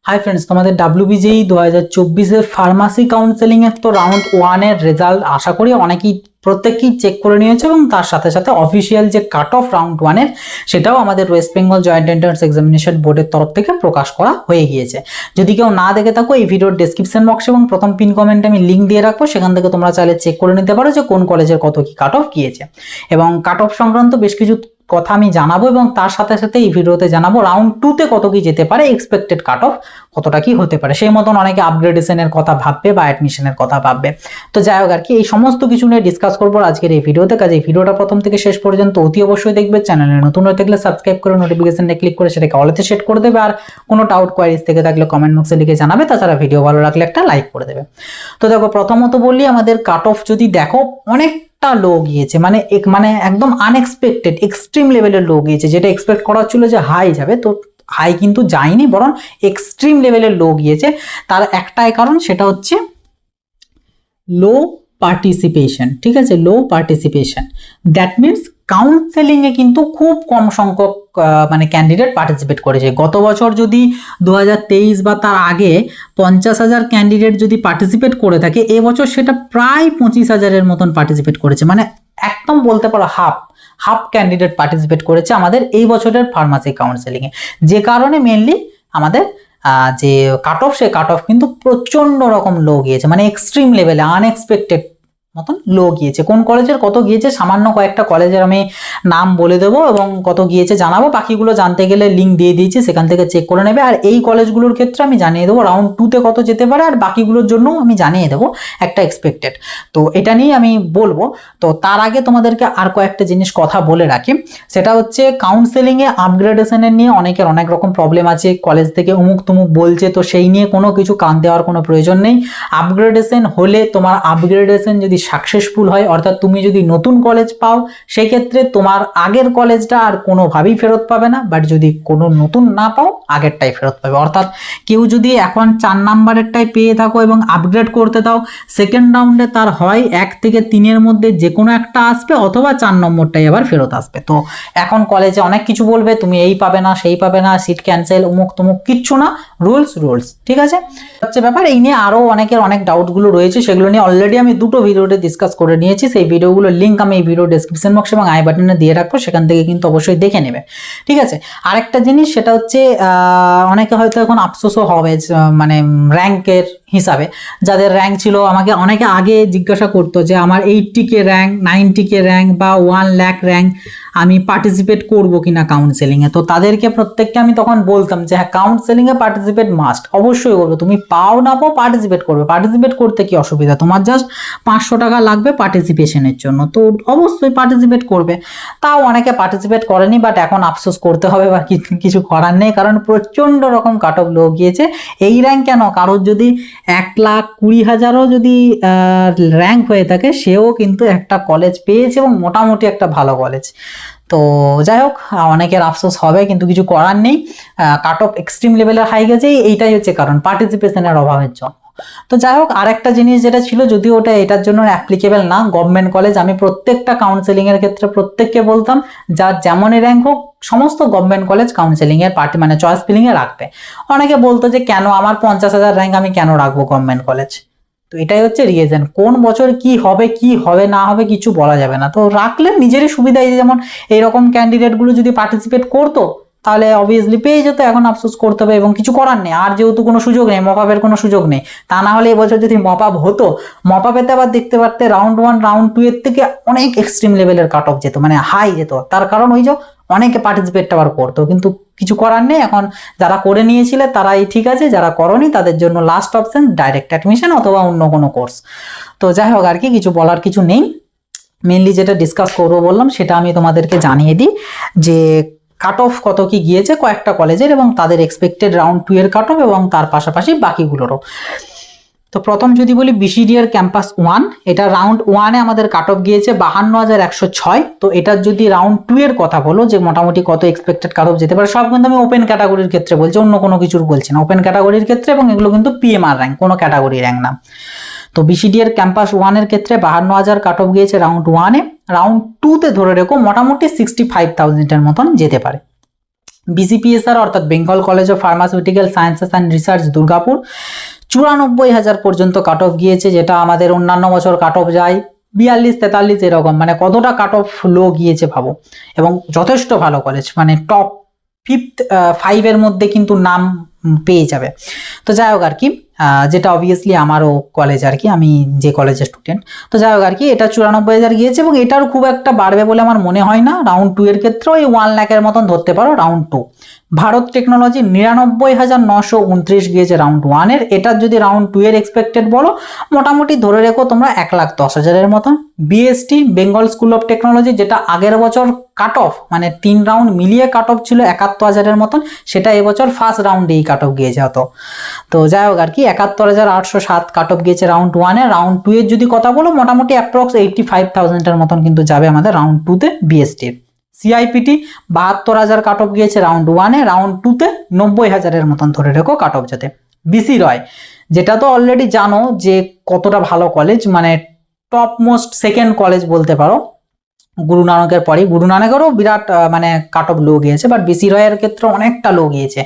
Hi friends तुम्हारे WBJEE 2024 pharmacy counselling तो round 1 एर रेजल्ट आशा करी अनेकेई प्रत्येकेई चेक करे निয়েছে এবং তার সাথে সাথে অফিশিয়াল যে কাট অফ রাউন্ড 1 এর সেটাও আমাদের West Bengal joint entrance examination বোর্ডের তরফ থেকে প্রকাশ করা হয়ে গিয়েছে। যদি কেউ না দেখে থাকো এই ভিডিওর ডেসক্রিপশন বক্সে এবং প্রথম পিন কমেন্টে আমি লিংক দিয়ে রাখবো, সেখান থেকে তোমরা চাইলে চেক করে নিতে পারো যে কোন কলেজের কত কি কাট অফ গিয়েছে এবং কাট অফ সংক্রান্ত বেশ কিছু কথা আমি জানাবো এবং তার সাথে সাথে এই ভিডিওতে জানাবো রাউন্ড 2 তে কত কি যেতে পারে, এক্সপেক্টেড কাট অফ কতটা কি হতে পারে। সেই মতন অনেকে আপগ্রেডেশনের কথা ভাববে বা অ্যাডমিশনের কথা ভাববে। তো যাই হোক আর কি এই সমস্ত কিছু নিয়ে ডিসকাস করবো আজকের এই ভিডিওতে। কাজে এই ভিডিওটা প্রথম থেকে শেষ পর্যন্ত অতি অবশ্যই দেখবে। চ্যানেলে নতুন হয়ে থাকলে সাবস্ক্রাইব করে নোটিফিকেশনে ক্লিক করে সেটাকে অলেতে সেট করে দেবে, আর কোনো ডাউট কোয়ারিজ থেকে থাকলে কমেন্ট বক্সে লিখে জানাবে। তাছাড়া ভিডিও ভালো লাগলে একটা লাইক করে দেবে। তো দেখো প্রথমত বললি আমাদের কাট অফ যদি দেখো অনেক লো গিয়েছে, মানে একদম আনএক্সপেক্টেড এক্সট্রিম লেভেলের লো গিয়েছে। যেটা এক্সপেক্ট করা ছিল যে হাই যাবে, তো হাই কিন্তু যায়নি, বরং এক্সট্রিম লেভেলের লো গিয়েছে। তার একটাই কারণ, সেটা হচ্ছে লো পার্টিসিপেশন। ঠিক আছে, লো পার্টিসিপেশন দ্যাট মিনস কাউন্সেলিং এ কিন্তু খুব কম সংখ্যক মানে ক্যান্ডিডেট পার্টিসিপেট করেছে। গত বছর যদি 2023 বা তার আগে 50,000 ক্যান্ডিডেট যদি পার্টিসিপেট করে থাকে, এবছর সেটা প্রায় 25,000-এর মতন পার্টিসিপেট করেছে। মানে একদম বলতে পারো হাফ ক্যান্ডিডেট পার্টিসিপেট করেছে আমাদের এই বছরের ফার্মাসি কাউন্সেলিং এ। যে কারণে মেনলি আমাদের যে কাট অফ, সে কাট অফ কিন্তু প্রচন্ড রকম লো গিয়েছে, মানে এক্সট্রিম লেভেলে আনএক্সপেক্টেড মতন লো গিয়েছে। কোন কলেজের কত গিয়েছে সামান্য কয়েকটা কলেজের আমি নাম বলে দেবো এবং কত গিয়েছে জানাবো। বাকিগুলো জানতে গেলে লিঙ্ক দিয়ে দিয়েছি, সেখান থেকে চেক করে নেবে। আর এই কলেজগুলোর ক্ষেত্রে আমি জানিয়ে দেবো রাউন্ড 2 তে কত যেতে পারে, আর বাকিগুলোর জন্য আমি জানিয়ে দেবো একটা এক্সপেক্টেড। তো এটা নিয়ে আমি বলবো। তো তার আগে তোমাদেরকে আর কয়েকটা জিনিস কথা বলে রাখি। সেটা হচ্ছে কাউন্সেলিংয়ে আপগ্রেডেশনের নিয়ে অনেকের অনেক রকম প্রবলেম আছে। কলেজ থেকে উমুক তুমুক বলছে, তো সেই নিয়ে কোনো কিছু কান দেওয়ার কোনো প্রয়োজন নেই। আপগ্রেডেশন হলে তোমার আপগ্রেডেশন যদি সাকসেসফুল হয়, অর্থাৎ তুমি যদি নতুন কলেজ পাও, সেই ক্ষেত্রে তোমার আগের কলেজটা আর কোনোভাবেই ফেরত পাবে না। বাট যদি কোনো নতুন না পাও, আগেরটাই ফেরত পাবে। অর্থাৎ কেউ যদি এখন 4 নাম্বারেরটাই পেয়ে থাকো এবং আপগ্রেড করতে দাও, সেকেন্ড রাউন্ডে তার হয় 1 থেকে 3-এর মধ্যে যে কোনো একটা আসবে, অথবা 4 নম্বরটাই আবার ফেরত আসবে। তো এখন কলেজে অনেক কিছু বলবে, তুমি এই পাবে না, সেই পাবে না, সিট ক্যান্সেল, উমুক তুমুক, কিচ্ছু না, রুলস। ঠিক আছে, হচ্ছে ব্যাপার। এই নিয়ে আরো অনেকের অনেক ডাউটগুলো রয়েছে, সেগুলো নিয়ে অলরেডি আমি দুটো ভিডিওতে ডিসকাস করে নিয়েছি। সেই ভিডিওগুলোর লিঙ্ক আমি এই ভিডিও ডেসক্রিপশন বক্স এবং আই বাটনে দিয়ে রাখবো, সেখান থেকে কিন্তু অবশ্যই দেখে নেবে। ঠিক আছে, আরেকটা জিনিস সেটা হচ্ছে অনেকে হয়তো এখন আফসোসও হবে, মানে র্যাঙ্কের হিসাবে যাদের র্যাঙ্ক ছিল, আমাকে অনেকে আগে জিজ্ঞাসা করতো যে আমার 80K র্যাঙ্ক, 90K র্যাঙ্ক বা 1 লাখ র্যাঙ্ক আমি পার্টিসিপেট করবো কিনা কাউন্সেলিংয়ে। তো তাদেরকে প্রত্যেককে আমি তখন বলতাম যে হ্যাঁ, কাউন্সেলিংয়ে পার্টিসিপেট মাস্ট, অবশ্যই করবে। তুমি পাও না পাও পার্টিসিপেট করবে। পার্টিসিপেট করতে কি অসুবিধা, তোমার জাস্ট 500 টাকা লাগবে পার্টিসিপেশনের জন্য, তো অবশ্যই পার্টিসিপেট করবে। তাও অনেকে পার্টিসিপেট করেনি, বাট এখন আফসোস করতে হবে বা কিছু করার নেই, কারণ প্রচণ্ড রকম কাট অফ লো গিয়েছে। এই র্যাঙ্ক কেন, কারোর যদি 1,20,000-ও যদি র্যাঙ্ক হয়ে থাকে, সেও কিন্তু একটা কলেজ পেয়েছে এবং মোটামুটি একটা ভালো কলেজ। তো যাই হোক, অনেকের আফসোস হবে, কিন্তু কিছু করার নেই। কাট অফ এক্সট্রিম লেভেলের হাই গেছে, এইটাই হচ্ছে কারণ, পার্টিসিপেশনের অভাবের জন্য। তো যাই হোক, আরেকটা জিনিস যেটা ছিল, যদিও ওটা এটার জন্য অ্যাপ্লিকেবল না, গভর্নমেন্ট কলেজ, আমি প্রত্যেকটা কাউন্সেলিং এর ক্ষেত্রে প্রত্যেককে বলতাম যার যেমনই র্যাঙ্ক হোক, সমস্ত গভর্নমেন্ট কলেজ কাউন্সেলিং এর পার্টি মানে চয়েস ফিলিং এ রাখবে। অনেকে বলতো যে কেন আমার 50,000 র্যাঙ্ক, আমি কেন রাখবো গভর্নমেন্ট কলেজ। তো এটাই হচ্ছে রিজন, কোন বছর কি হবে না হবে কিছু বলা যাবে না। তো রাখলে নিজেরই সুবিধা। যেমন এইরকম ক্যান্ডিডেটগুলো যদি পার্টিসিপেট করতো, তাহলে অবভিয়াসলি পেয়ে যেত। এখন আফসোস করতে হবে এবং কিছু করার নেই। আর যেহেতু কোনো সুযোগ নেই, মপআপের কোনো সুযোগ নেই। তা না হলে এবছর যদি মপআপ হতো, মপআপেতে আবার দেখতে পারতে রাউন্ড 1 রাউন্ড 2 এর থেকে অনেক এক্সট্রিম লেভেলের কাট অফ যেত, মানে হাই যেত। তার কারণ ওই যে অনেকে পার্টিসিপেট আবার করতো, কিন্তু কিছু করার নেই। এখন যারা করে নিয়েছিলে তারাই ঠিক আছে, যারা করনি তাদের জন্য লাস্ট অপশন ডাইরেক্ট অ্যাডমিশন অথবা অন্য কোনো কোর্স। তো যাই হোক আর কি, কিছু বলার কিছু নেই। মেনলি যেটা ডিসকাস করবো বললাম, সেটা আমি তোমাদেরকে জানিয়ে দিই যে কাট অফ কত কি গিয়েছে কয়েকটা কলেজের এবং তাদের এক্সপেক্টেড রাউন্ড 2 এর কাট অফ এবং তার পাশাপাশি বাকিগুলোরও। তো প্রথম যদি বলি BCDR ক্যাম্পাস 1, এটা রাউন্ড 1 এ আমাদের কাট অফ গিয়েছে 52,106। তো এটার যদি রাউন্ড 2 এর কথা বলো যে মোটামুটি কত এক্সপেক্টেড কাট অফ যেতে পারে, সব কিন্তু আমি ওপেন ক্যাটাগরির ক্ষেত্রে বলছি, অন্য কোনো কিছুর বলছি না। ওপেন ক্যাটাগরির ক্ষেত্রে, এবং এগুলো কিন্তু PMR র্যাঙ্ক, কোনো ক্যাটাগরি র্যাঙ্ক না। তো BCDR ক্যাম্পাস 1 এর ক্ষেত্রে 52,000 কাট অফ গিয়েছে রাউন্ড 1 এ। রাউন্ড 2 তে ধরে রেখো মোটামুটি 65,000 এর মতন যেতে পারে। BCPSR অর্থাৎ Bengal college of pharmaceutical sciences and research Durgapur 94,000 পর্যন্ত কাট অফ গিয়েছে, যেটা আমাদের অন্যান্য বছর কাট অফ যায় 42-43 এরকম, মানে কতটা কাট অফ লো গিয়েছে ভাবো। এবং যথেষ্ট ভালো কলেজ, মানে টপ 5 মধ্যে কিন্তু নাম পেয়ে যাবে। তো যাই হোক আর কি, যেটা অবভিয়াসলি আমারও কলেজ আর কি, আমি যে কলেজের স্টুডেন্ট। তো যাই হোক আর কি, এটা 94,000 গিয়েছে এবং এটার খুব একটা বাড়বে বলে আমার মনে হয় না। রাউন্ড 2 এর ক্ষেত্রে ওই 1 লাখের মতন ধরতে পারো রাউন্ড 2। ভারত টেকনোলজি 99,929 গিয়েছে রাউন্ড 1 এর। এটার যদি রাউন্ড 2 এর এক্সপেক্টেড বলো, মোটামুটি ধরে রেখো তোমরা 1,10,000 মতন। BST Bengal school of technology, যেটা আগের বছর কাট অফ মানে 3 রাউন্ড মিলিয়ে কাট অফ ছিল 71,000 মতন, সেটা এবছর ফার্স্ট রাউন্ডেই কাট অফ গিয়েছে হতো। তো যাই হোক আর কি, 71,807 কাট অফ গিয়েছে রাউন্ড 1 এ। রাউন্ড 2 এর যদি কথা বলো, মোটামুটি অ্যাপ্রক্স 85,000 মতন কিন্তু যাবে আমাদের রাউন্ড 2 তে বিএসটির। সিআইপিটি 72,000 কাট অফ গিয়েছে রাউন্ড 1 এ, রাউন্ড 2 তে 90,000 মতন ধরে রেখো কাট অফ যেতে। বিসি রয়, যেটা তো অলরেডি জানো যে কতটা ভালো কলেজ, মানে টপ মোস্ট সেকেন্ড কলেজ বলতে পারো গুরু নানকের পরে। গুরু নানকেরও বিরাট মানে কাট অফ লো গিয়েছে, বাট বিসি রয়ের ক্ষেত্রে অনেকটা লো গিয়েছে।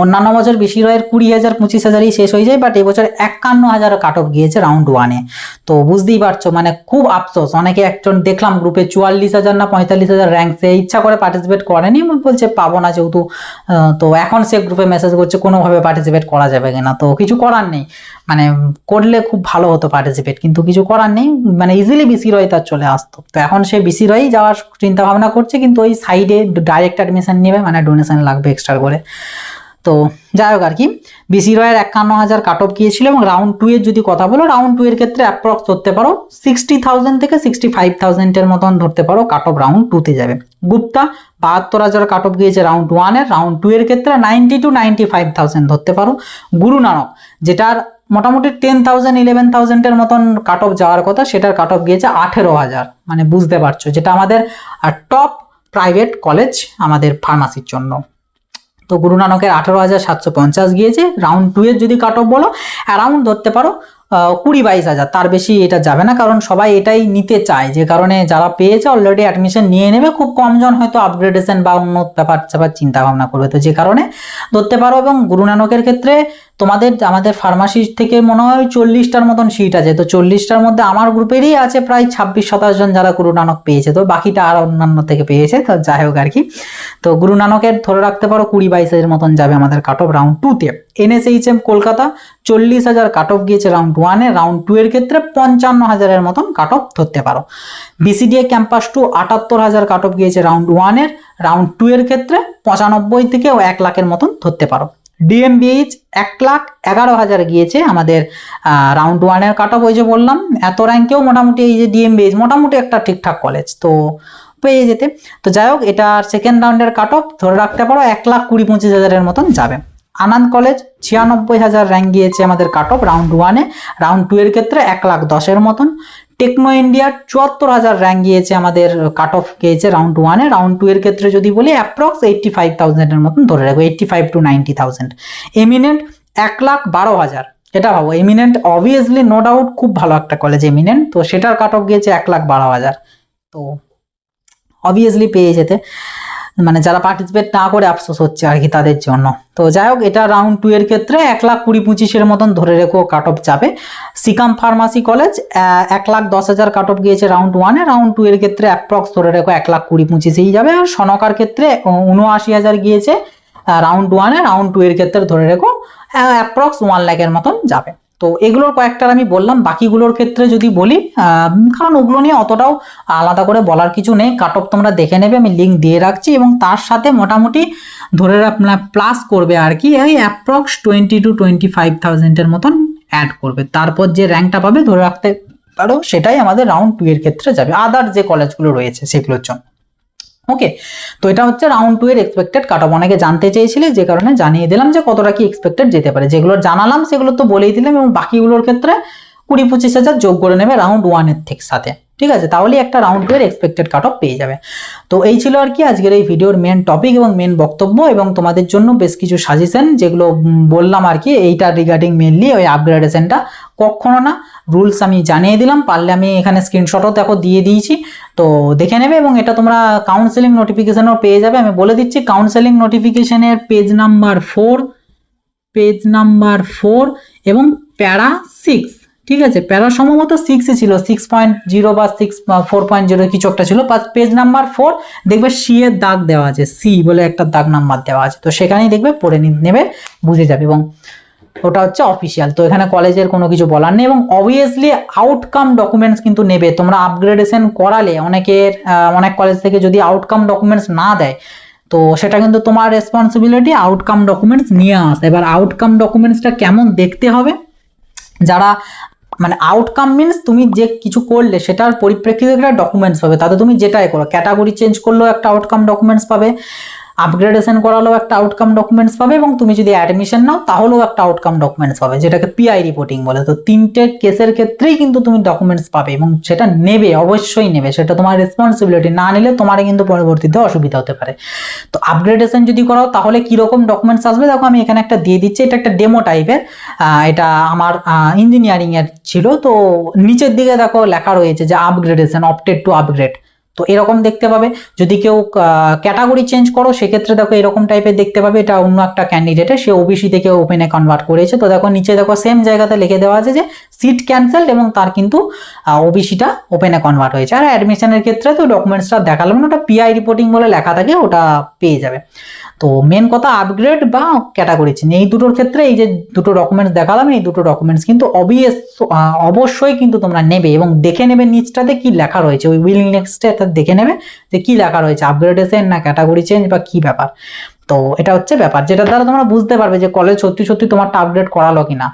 অন্যান্য বছর বিসি রয়ের 20,000 25,000ই শেষ হয়ে যায়, বাট এবছর 51,000 কাট অফ গিয়েছে রাউন্ড 1 এ। তো বুঝতেই পারছো, মানে খুব আফসোস। অনেকে একজন দেখলাম গ্রুপে 44,000 না 45,000 র্যাঙ্কসে ইচ্ছা করে পার্টিসিপেট করেনি, বলছে পাবো না যেহেতু। তো এখন সে গ্রুপে মেসেজ করছে কোনোভাবে পার্টিসিপেট করা যাবে কিনা। তো কিছু করার নেই, মানে করলে খুব ভালো হতো পার্টিসিপেট, কিন্তু কিছু করার নেই, মানে ইজিলি বিসি রয় তার চলে আসতো। তো এখন সে বিসি রয় যাওয়ার চিন্তা ভাবনা করছে, কিন্তু ওই সাইডে ডাইরেক্ট অ্যাডমিশন নেবে, মানে ডোনেশন লাগবে এক্সট্রা করে। তো যাই হোক আর কি, বিসি রয়ের 51,000 কাট অফ গিয়েছিল। এবং রাউন্ড 2 এর যদি কথা বলো, রাউন্ড 2 এর ক্ষেত্রে অ্যাপ্রক্স ধরতে পারো 60,000 থেকে 65,000 মতন ধরতে পারো কাট অফ রাউন্ড 2 তে যাবে। গুপ্তা 72,000 কাট অফ গিয়েছে রাউন্ড 1 এর, রাউন্ড 2 এর ক্ষেত্রে 90,000-95,000 ধরতে পারো। গুরু নানক, যেটার মোটামুটি 10,000-11,000 মতন কাট অফ যাওয়ার কথা, সেটার কাট অফ গিয়েছে 18,000, মানে বুঝতে পারছো, যেটা আমাদের টপ প্রাইভেট কলেজ আমাদের ফার্মাসির জন্য। তো গুরু নানকের 18,750 গিয়েছে। রাউন্ড 2 এর যদি কাট অফ বলো, অ্যারাউন্ড ধরতে পারো 20-22,000, তার বেশি এটা যাবে না, কারণ সবাই এটাই নিতে চায়, যে কারণে যারা পেয়েছে অলরেডি অ্যাডমিশন নিয়ে নেবে। খুব কম জন হয়তো আপগ্রেডেশন বা অন্য ব্যাপার চিন্তা ভাবনা করবে, তো যে কারণে ধরতে পারো। এবং গুরু নানকের ক্ষেত্রে আমাদের ফার্মাসি থেকে মনে হয় 40টার মতন সিট আছে, তো 40টার মধ্যে আমার গ্রুপেরই আছে প্রায় 26-27 জন যারা গুরু নানক পেয়েছে, তো বাকিটা আর অন্যান্য থেকে পেয়েছে। তো যাই হোক আর কি, তো গুরু নানকের ধরে রাখতে পারো 20-22,000 মতন যাবে আমাদের কাট অফ রাউন্ড 2 তে। এনএসএইচএম কলকাতা 40,000 কাট অফ গিয়েছে রাউন্ড 1 এ, রাউন্ড 2 এর ক্ষেত্রে 55,000 মতন কাট অফ ধরতে পারো। বিসিডিএ ক্যাম্পাস 2 78,000 কাট অফ গিয়েছে রাউন্ড 1 এর, রাউন্ড 2 এর ক্ষেত্রে 95 থেকে 1 লাখের মতন ধরতে পারো। ডিএমবিএইচ 1,11,000 গিয়েছে আমাদের রাউন্ড 1 এর কাট অফ। ওই যে বললাম এত র্যাঙ্কেও মোটামুটি এই যে ডিএমবিএইচ মোটামুটি একটা ঠিকঠাক কলেজ, তো পেয়ে যেতে। তো যাই হোক, এটার সেকেন্ড রাউন্ডের কাট অফ ধরে রাখতে পারো 1,20-25,000 মতন যাবে। আনন্দ কলেজ 96,000 র্যাঙ্ক গিয়েছে আমাদের কাট অফ রাউন্ড 1 এ, রাউন্ড 2 এর ক্ষেত্রে 1,10,000 মতন। টেকনো ইন্ডিয়া 74,000 র্যাঙ্ক গিয়েছে আমাদের কাট অফ গিয়েছে রাউন্ড 1 এ, রাউন্ড 2 এর ক্ষেত্রে যদি বলি অ্যাপ্রক্স 85,000 মতন ধরে রাখবো, 85,000-90,000। এমিনেন্ট 1,12,000, এটা ভাবো, এমিনেন্ট অবভিয়াসলি নো ডাউট খুব ভালো একটা কলেজ এমিনেন্ট, তো সেটার কাট অফ গিয়েছে 1,12,000। তো অবভিয়াসলি পেয়ে যেতে, মানে যারা পার্টিসিপেট না করে আফসোস হচ্ছে আর কি তাদের জন্য। তো যাই হোক, এটা রাউন্ড 2 এর ক্ষেত্রে 1,20-25 মতন ধরে রেখো কাট অফ যাবে। Caecum pharmacy college 1,10,000 cut off গিয়েছে রাউন্ড 1 এ, রাউন্ড 2 এর ক্ষেত্রে অ্যাপ্রক্স ধরে রেখো 1,20-25 যাবে। আর সনকার ক্ষেত্রে 79,000 গিয়েছে রাউন্ড 1 এ, রাউন্ড 2 এর ক্ষেত্রে ধরে রেখো অ্যাপ্রক্স 1 লাখের মতন যাবে। তো এগুলোর কয়েকটার আমি বললাম, বাকিগুলোর ক্ষেত্রে যদি বলি, কারণ ওগুলো নিয়ে অতটাও আলাদা করে বলার কিছু নেই, কাট অফ তোমরা দেখে নেবে, আমি লিঙ্ক দিয়ে রাখছি। এবং তার সাথে মোটামুটি ধরে প্লাস করবে আর কি, এই অ্যাপ্রক্স 20,000-25,000 মতন অ্যাড করবে। তারপর যে র্যাঙ্কটা পাবে ধরে রাখতে পারো সেটাই আমাদের রাউন্ড 2 এর ক্ষেত্রে যাবে, আদার যে কলেজগুলো রয়েছে সেগুলোর জন্য। ওকে, তো এটা হচ্ছে রাউন্ড 2 এর এক্সপেক্টেড কাট অফ। অনেকে জানতে চেয়েছিলে, যে কারণে জানিয়ে দিলাম যে কতটা কি এক্সপেক্টেড যেতে পারে। যেগুলো জানালাম সেগুলো তো বলেই দিলাম, এবং বাকিগুলোর ক্ষেত্রে 20-25,000 যোগ করে নেবে রাউন্ড 1 এর থেকে সাথে, ঠিক আছে? তাহলেই একটা রাউন্ড 2 এর এক্সপেক্টেড কাট অফ পেয়ে যাবে। তো এই ছিল আর কি আজকের এই ভিডিওর মেন টপিক এবং মেন বক্তব্য, এবং তোমাদের জন্য বেশ কিছু সাজেশন যেগুলো বললাম আর কি, এইটা রিগার্ডিং মেনলি ওই আপগ্রেডেশনটা কখনো না। রুলস আমি জানিয়ে দিলাম, পারলে আমি এখানে স্ক্রিনশটও দেখো দিয়ে দিয়েছি, তো দেখে নেবে। এবং এটা তোমরা কাউন্সেলিং নোটিফিকেশনও পেয়ে যাবে। আমি বলে দিচ্ছি কাউন্সেলিং নোটিফিকেশনের পেজ নাম্বার 4 এবং প্যারা 6, ঠিক আছে, প্যারা সম্ভবত 6 ছিল, 6.0 বা 4.0 কিছু একটা ছিল। পেজ নাম্বার 4 দেখবে সি এর দাগ দেওয়া আছে, সি বলে একটা দাগ নাম্বার দেওয়া আছে, তো সেখানেই দেখবে পড়ে নেবে, বুঝে যাবে। এবং ওটা হচ্ছে অফিসিয়াল, তো এখানে কলেজের কোনো কিছু বলার নেই। এবং অবভিয়াসলি আউটকাম ডকুমেন্টস কিন্তু নেবে। তোমরা আপগ্রেডেশন করালে অনেক কলেজ থেকে যদি আউটকাম ডকুমেন্টস না দেয়, তো সেটা কিন্তু তোমার রেসপন্সিবিলিটি আউটকাম ডকুমেন্টস নিয়ে আসে। এবার আউটকাম ডকুমেন্টসটা কেমন দেখতে হবে, যারা মানে আউটকাম মিনস তুমি যে কিছু করলে সেটার পরিপ্রেক্ষিতে একটা ডকুমেন্টস পাবে, তাতে তুমি যেটাই করো, ক্যাটাগরি চেঞ্জ করলেও একটা আউটকাম ডকুমেন্টস পাবে, আপগ্রেডেশন করালেও একটা আউটকাম ডকুমেন্টস পাবে, এবং তুমি যদি অ্যাডমিশন নাও তাহলেও একটা আউটকাম ডকুমেন্টস পাবে, যেটাকে পিআই রিপোর্টিং বলে। তো তিনটে কেসের ক্ষেত্রেই কিন্তু তুমি ডকুমেন্টস পাবে, এবং সেটা নেবে, অবশ্যই নেবে, সেটা তোমার রেসপন্সিবিলিটি। না নিলে তোমার কিন্তু পরবর্তীতে অসুবিধা হতে পারে। তো আপগ্রেডেশন যদি করাও তাহলে কিরকম ডকুমেন্টস আসবে, দেখো আমি এখানে একটা দিয়ে দিচ্ছি, এটা একটা ডেমো টাইপের, এটা আমার ইঞ্জিনিয়ারিং এর ছিল। তো নিচের দিকে দেখো লেখা রয়েছে যে আপগ্রেডেশন, অপটেড টু আপগ্রেড, তো এরকম দেখতে পাবে। যদি কেউ ক্যাটাগরি চেঞ্জ করো সেক্ষেত্রে দেখো এরকম টাইপের দেখতে পাবে। এটা অন্য একটা ক্যান্ডিডেটের, সে ওবিসি থেকে ওপেনে কনভার্ট করেছে। তো দেখো নিচে দেখো সেম জায়গাতে লিখে দেওয়া আছে যে সিট ক্যান্সেলড, এবং তার কিন্তু ওবিসিটা ওপেনে কনভার্ট হয়েছে। আর অ্যাডমিশনের ক্ষেত্রে তো ডকুমেন্টসটা দেখালাম না, ওটা পিআই রিপোর্টিং বলে লেখা থাকে, ওটা পেয়ে যাবে। তো মেন কথা আপগ্রেড বা ক্যাটাগরি চেঞ্জ, এই দুটোর ক্ষেত্রে এই যে দুটো ডকুমেন্টস দেখালাম, এই দুটো ডকুমেন্টস কিন্তু অবশ্যই কিন্তু তোমরা নেবে, এবং দেখে নেবে নিচটাতে কি লেখা রয়েছে, ওই উইলিংনেসটা দেখে নেবে যে কি লেখা রয়েছে, আপগ্রেডেশন না ক্যাটাগরি চেঞ্জ বা কি ব্যাপার। তো এটা হচ্ছে ব্যাপার, যেটার দ্বারা তোমরা বুঝতে পারবে যে কলেজ সত্যি সত্যি তোমারটা আপগ্রেড করালো কিনা।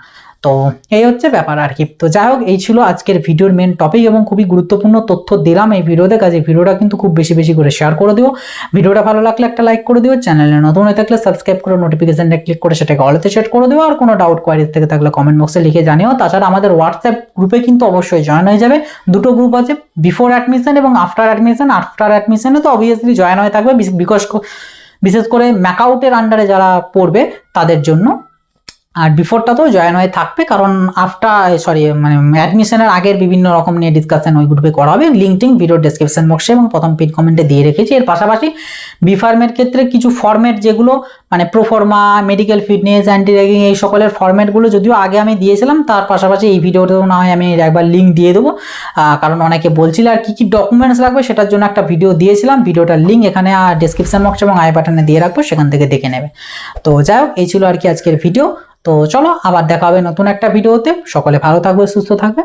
তো এই হচ্ছে ব্যাপার আর কি। তো যাই হোক, এই ছিল আজকের ভিডিওর মেন টপিক, এবং খুবই গুরুত্বপূর্ণ তথ্য দিলাম এই ভিডিওতে। কাজে ভিডিওটা কিন্তু খুব বেশি বেশি করে শেয়ার করে দিও। ভিডিওটা ভালো লাগলে একটা লাইক করে দিও, চ্যানেলে নতুন হয়ে থাকলে সাবস্ক্রাইব করে নোটিফিকেশনটা ক্লিক করে সেটাকে অলতে সেট করে দিও। আর কোনো ডাউট কোয়ারিজ থেকে থাকলে কমেন্ট বক্সে লিখে জানিও। তাছাড়া আমাদের হোয়াটসঅ্যাপ গ্রুপে কিন্তু অবশ্যই জয়েন হয়ে যাবে। দুটো গ্রুপ আছে, বিফোর অ্যাডমিশন এবং আফটার অ্যাডমিশন। আফটার অ্যাডমিশনে তো অবভিয়াসলি জয়েন হয়ে থাকবে, বিশেষ করে ম্যাকআউটের আন্ডারে যারা পড়বে তাদের জন্য। আর বিফোরটাতেও জয়েন হয়ে থাকবে, কারণ মানে অ্যাডমিশনের আগের বিভিন্ন রকম নিয়ে ডিসকাশন ওই গ্রুপে করা হবে। লিঙ্কটিং ভিডিও ডেসক্রিপশন বক্সে এবং প্রথম পিন কমেন্টে দিয়ে রেখেছি। এর পাশাপাশি বিফার্মের ক্ষেত্রে কিছু ফরম্যাট, যেগুলো মানে proforma, medical fitness, anti ragging, এই সকলের ফরম্যাটগুলো যদিও আগে আমি দিয়েছিলাম, তার পাশাপাশি এই ভিডিওতেও না হয় আমি একবার লিঙ্ক দিয়ে দেবো, কারণ অনেকে বলছিল আর কি কি ডকুমেন্টস লাগবে, সেটার জন্য একটা ভিডিও দিয়েছিলাম। ভিডিওটার লিঙ্ক এখানে ডেসক্রিপশন বক্স এবং আই বাটনে দিয়ে রাখবো, সেখান থেকে দেখে নেবে। তো যাই হোক, এই ছিল আর কি আজকের ভিডিও। তো চলো আবার দেখা হবে নতুন একটা ভিডিওতে। সকলে ভালো থাকবে, সুস্থ থাকবে।